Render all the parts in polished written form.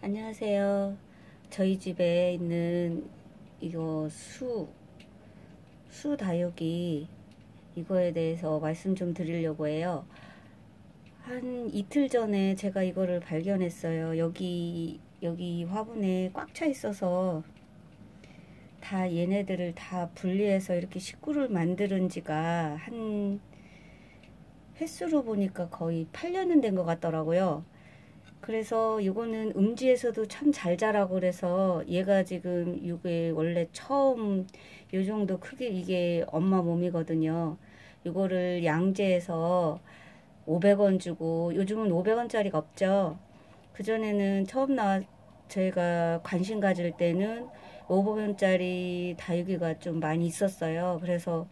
안녕하세요. 저희 집에 있는 이거 수 다육이 이거에 대해서 말씀 좀 드리려고 해요. 한 이틀 전에 제가 이거를 발견했어요. 여기 화분에 꽉 차 있어서 다 얘네들을 다 분리해서 이렇게 식구를 만드는 지가 한 횟수로 보니까 거의 8년은 된 것 같더라고요. 그래서 이거는 음지에서도 참 잘 자라고 그래서 얘가 지금 이게 원래 처음 요 정도 크기 이게 엄마 몸이거든요. 이거를 양재에서 500원 주고 요즘은 500원짜리가 없죠. 그전에는 처음 저희가 관심 가질 때는 500원짜리 다육이가 좀 많이 있었어요. 그래서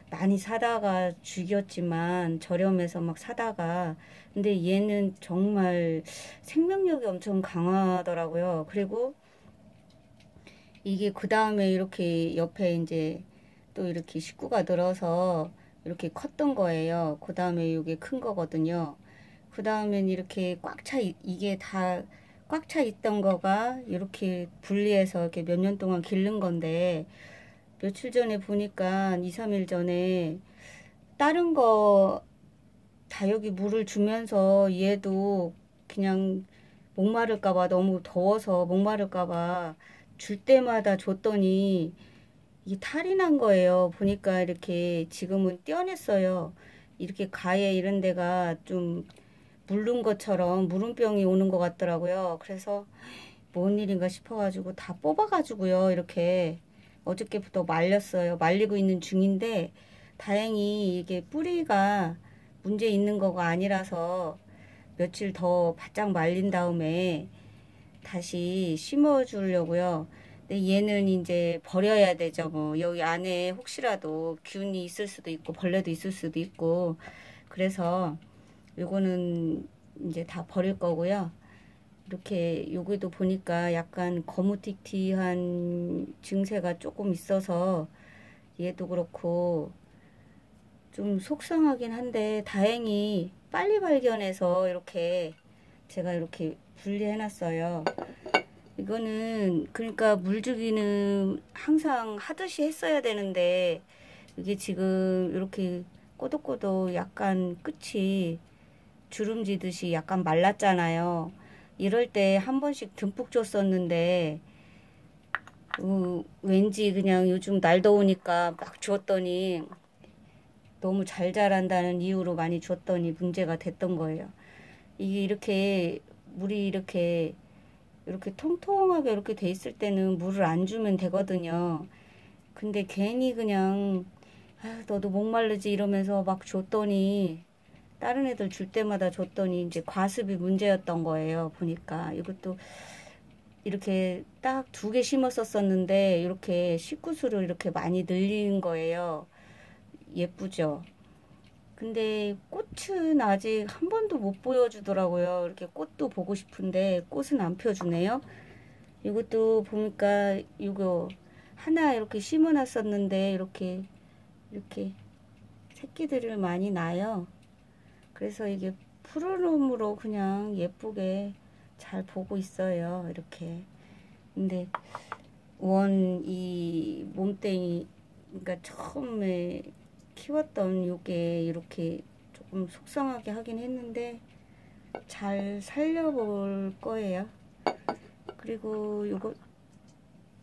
많이 사다가 죽였지만 저렴해서 막 사다가 근데 얘는 정말 생명력이 엄청 강하더라고요. 그리고 이게 그 다음에 이렇게 옆에 이제 또 이렇게 식구가 들어서 이렇게 컸던 거예요. 그 다음에 이게 큰 거거든요. 그 다음엔 이렇게 이게 다 꽉 차 있던 거가 이렇게 분리해서 이렇게 몇 년 동안 기른 건데 며칠 전에 보니까 2, 3일 전에 다른 거 다육이 물을 주면서 얘도 그냥 목마를까봐 너무 더워서 목마를까봐 줄 때마다 줬더니 이게 탈이 난 거예요. 보니까 이렇게 지금은 떼어냈어요. 이렇게 가에 이런 데가 좀 물른 것처럼 물음병이 오는 것 같더라고요. 그래서 뭔 일인가 싶어가지고 다 뽑아가지고요. 이렇게 어저께부터 말렸어요. 말리고 있는 중인데 다행히 이게 뿌리가 문제 있는 거가 아니라서 며칠 더 바짝 말린 다음에 다시 심어 주려고요. 근데 얘는 이제 버려야 되죠. 뭐 여기 안에 혹시라도 균이 있을 수도 있고 벌레도 있을 수도 있고 그래서 요거는 이제 다 버릴 거고요. 이렇게 여기도 보니까 약간 거무튀튀한 증세가 조금 있어서 얘도 그렇고 좀 속상하긴 한데 다행히 빨리 발견해서 이렇게 제가 이렇게 분리해 놨어요. 이거는 그러니까 물주기는 항상 하듯이 했어야 되는데 이게 지금 이렇게 꼬독꼬독 약간 끝이 주름지듯이 약간 말랐잖아요. 이럴 때 한 번씩 듬뿍 줬었는데 왠지 그냥 요즘 날 더우니까 막 줬더니 너무 잘 자란다는 이유로 많이 줬더니 문제가 됐던 거예요. 이게 이렇게 물이 이렇게 통통하게 이렇게 돼 있을 때는 물을 안 주면 되거든요. 근데 괜히 그냥 아, 너도 목마르지 이러면서 막 줬더니 다른 애들 줄 때마다 줬더니 이제 과습이 문제였던 거예요. 보니까 이것도 이렇게 딱 2개 심었었는데 이렇게 식구수를 이렇게 많이 늘린 거예요. 예쁘죠? 근데 꽃은 아직 한 번도 못 보여주더라고요. 이렇게 꽃도 보고 싶은데 꽃은 안 펴주네요. 이것도 보니까 이거 하나 이렇게 심어놨었는데 이렇게 새끼들을 많이 낳아요. 그래서 이게 푸르름으로 그냥 예쁘게 잘 보고 있어요. 이렇게. 근데 이 몸뚱이 그러니까 처음에 키웠던 요게 이렇게 조금 속상하게 하긴 했는데 잘 살려볼 거예요. 그리고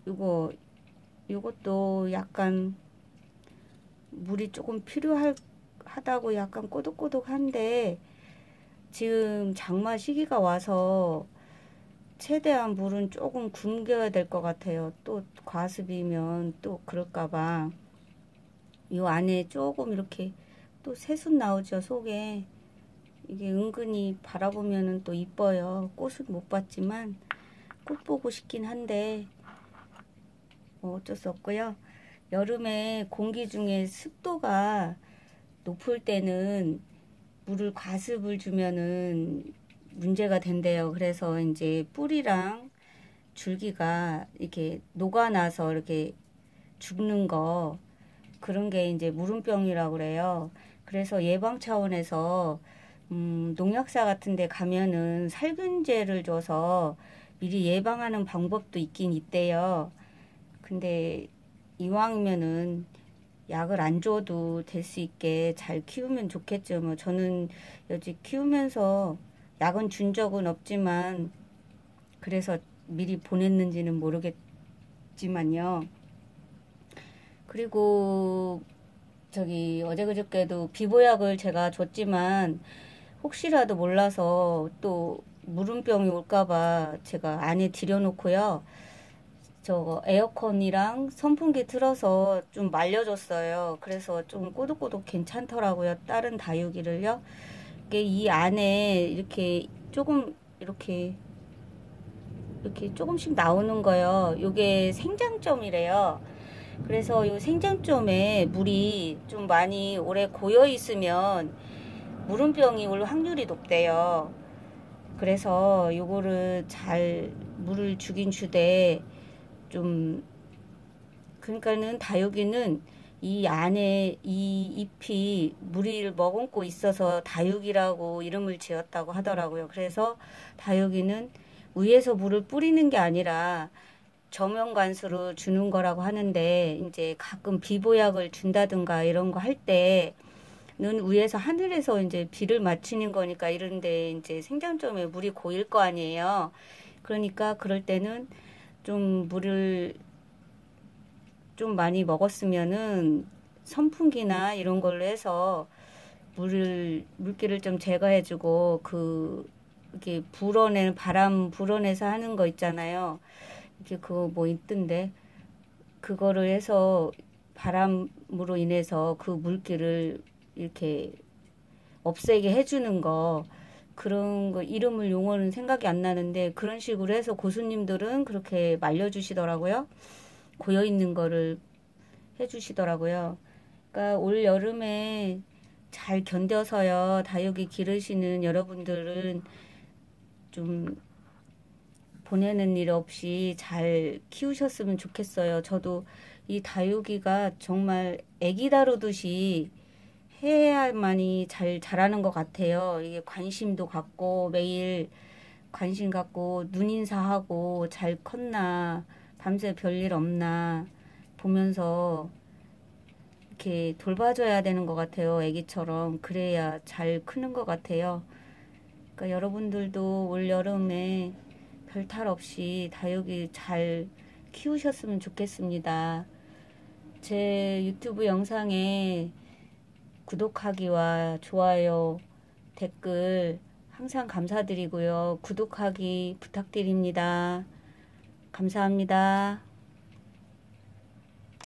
요거 요것도 약간 물이 조금 필요하다고 약간 꼬독꼬독한데 지금 장마 시기가 와서 최대한 물은 조금 굶겨야 될 것 같아요. 또 과습이면 또 그럴까봐. 요 안에 조금 이렇게 또 새순 나오죠, 속에. 이게 은근히 바라보면은 또 이뻐요. 꽃은 못 봤지만 꽃 보고 싶긴 한데 뭐 어쩔 수 없고요. 여름에 공기 중에 습도가 높을 때는 물을 과습을 주면은 문제가 된대요. 그래서 이제 뿌리랑 줄기가 이렇게 녹아나서 이렇게 죽는 거 그런 게 이제 무름병이라고 그래요. 그래서 예방 차원에서 농약사 같은 데 가면은 살균제를 줘서 미리 예방하는 방법도 있긴 있대요. 근데 이왕이면은 약을 안 줘도 될 수 있게 잘 키우면 좋겠죠. 뭐 저는 여지 키우면서 약은 준 적은 없지만 그래서 미리 보냈는지는 모르겠지만요. 그리고 저기 어제 그저께도 비보약을 제가 줬지만 혹시라도 몰라서 또 물음병이 올까봐 제가 안에 들여놓고요. 저 에어컨이랑 선풍기 틀어서 좀 말려줬어요. 그래서 좀 꼬독꼬독 괜찮더라고요. 다른 다육이를요. 이게 이 안에 이렇게 조금씩 나오는 거요. 요게 생장점이래요. 그래서 요 생장점에 물이 좀 많이 오래 고여 있으면 물음병이 올 확률이 높대요. 그래서 요거를 잘 물을 주긴 주되 좀 그러니까는 다육이는 이 안에 이 잎이 무리를 머금고 있어서 다육이라고 이름을 지었다고 하더라고요. 그래서 다육이는 위에서 물을 뿌리는 게 아니라 저면관수로 주는 거라고 하는데 이제 가끔 비보약을 준다든가 이런 거 할 때는 위에서 하늘에서 이제 비를 맞추는 거니까 이런데 이제 생장점에 물이 고일 거 아니에요. 그러니까 그럴 때는 좀 물을 좀 많이 먹었으면은 선풍기나 이런 걸로 해서 물기를 좀 제거해주고 이렇게 불어내는 바람 불어내서 하는 거 있잖아요. 이렇게 그거 뭐 있던데 그거를 해서 바람으로 인해서 그 물기를 이렇게 없애게 해주는 거 그런 거 이름을 용어는 생각이 안 나는데 그런 식으로 해서 고수님들은 그렇게 말려주시더라고요. 고여 있는 거를 해주시더라고요. 그러니까 올 여름에 잘 견뎌서요. 다육이 기르시는 여러분들은 좀 보내는 일 없이 잘 키우셨으면 좋겠어요. 저도 이 다육이가 정말 애기 다루듯이 해야만이 잘 자라는 것 같아요. 이게 관심도 갖고 매일 관심 갖고 눈인사하고 잘 컸나 밤새 별일 없나 보면서 이렇게 돌봐줘야 되는 것 같아요. 애기처럼 그래야 잘 크는 것 같아요. 그러니까 여러분들도 올 여름에 별 탈 없이 다육이 잘 키우셨으면 좋겠습니다. 제 유튜브 영상에 구독하기와 좋아요, 댓글 항상 감사드리고요. 구독하기 부탁드립니다. 감사합니다.